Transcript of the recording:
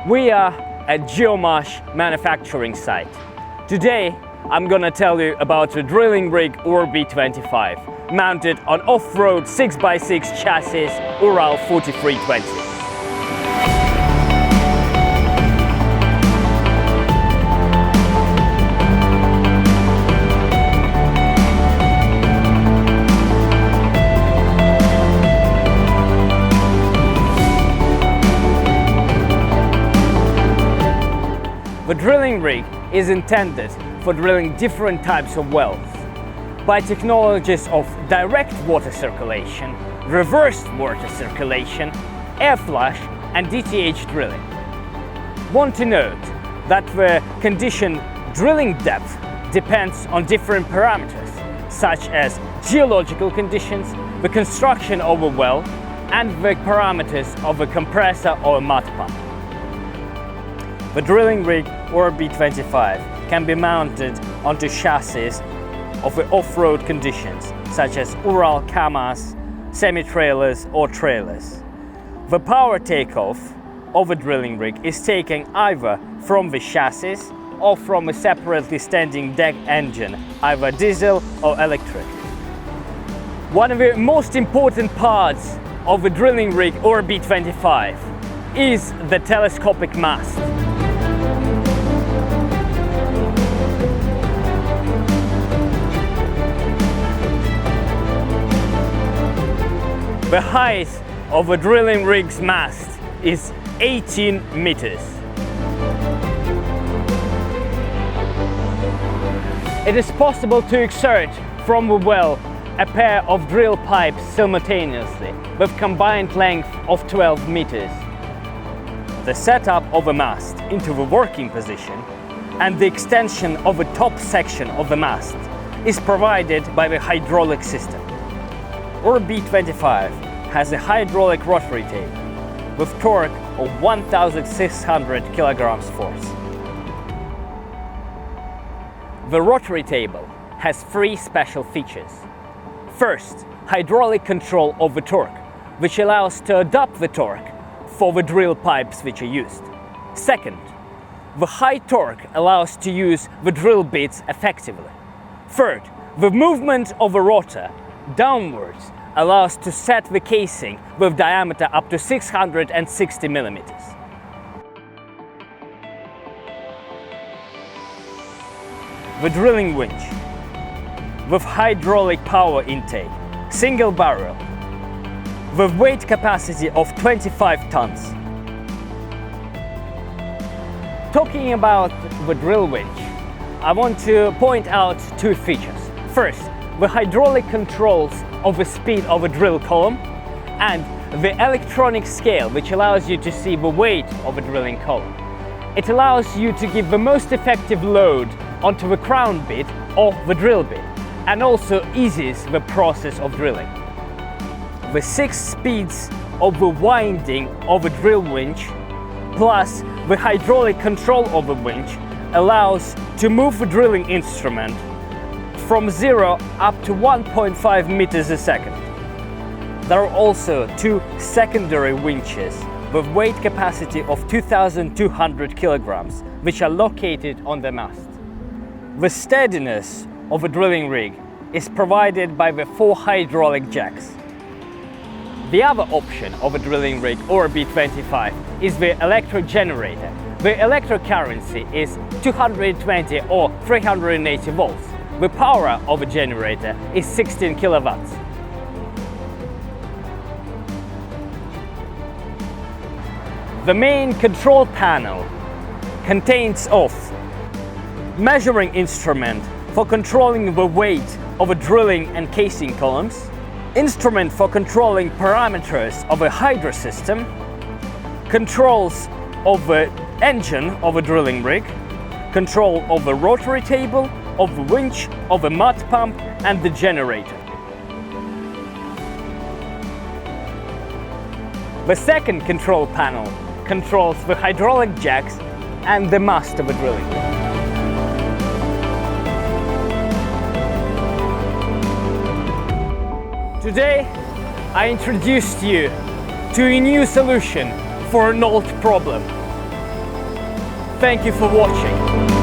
We are at Geomash manufacturing site. Today I'm gonna tell you about the drilling rig URB-25 mounted on off-road 6x6 chassis URB-4320. The drilling rig is intended for drilling different types of wells by technologies of direct water circulation, reversed water circulation, air flush and DTH drilling. Want to note that the condition drilling depth depends on different parameters such as geological conditions, the construction of a well and the parameters of a compressor or a mud pump. The drilling rig URB-25 can be mounted onto chassis of the off-road conditions such as Ural Kamas, semi-trailers or trailers. The power takeoff of a drilling rig is taken either from the chassis or from a separately standing deck engine, either diesel or electric. One of the most important parts of the drilling rig URB-25 is the telescopic mast. The height of a drilling rig's mast is 18 meters. It is possible to exert from the well a pair of drill pipes simultaneously with combined length of 12 meters. The setup of a mast into the working position and the extension of the top section of the mast is provided by the hydraulic system. URB-25 has a hydraulic rotary table with torque of 1,600 kilograms force. The rotary table has three special features. First, hydraulic control of the torque, which allows to adapt the torque for the drill pipes which are used. Second, the high torque allows to use the drill bits effectively. Third, the movement of the rotor downwards allows to set the casing with diameter up to 660 millimeters. The drilling winch with hydraulic power intake, single barrel, with weight capacity of 25 tons. Talking about the drill winch, I want to point out two features. First, the hydraulic controls of the speed of a drill column and the electronic scale which allows you to see the weight of a drilling column. It allows you to give the most effective load onto the crown bit or the drill bit and also eases the process of drilling. The 6 speeds of the winding of a drill winch plus the hydraulic control of the winch allows to move the drilling instrument from 0 up to 1.5 meters a second. There are also 2 secondary winches with weight capacity of 2,200 kilograms, which are located on the mast. The steadiness of a drilling rig is provided by the 4 hydraulic jacks. The other option of a drilling rig URB-25 is the electric generator. The electric currency is 220 or 380 volts. The power of a generator is 16 kilowatts. The main control panel contains of measuring instrument for controlling the weight of a drilling and casing columns, instrument for controlling parameters of a hydro system, controls of the engine of a drilling rig, control of the rotary table, of the winch, of the mud pump and the generator. The second control panel controls the hydraulic jacks and the mast of a drilling rig. Today I introduced you to a new solution for an old problem. Thank you for watching.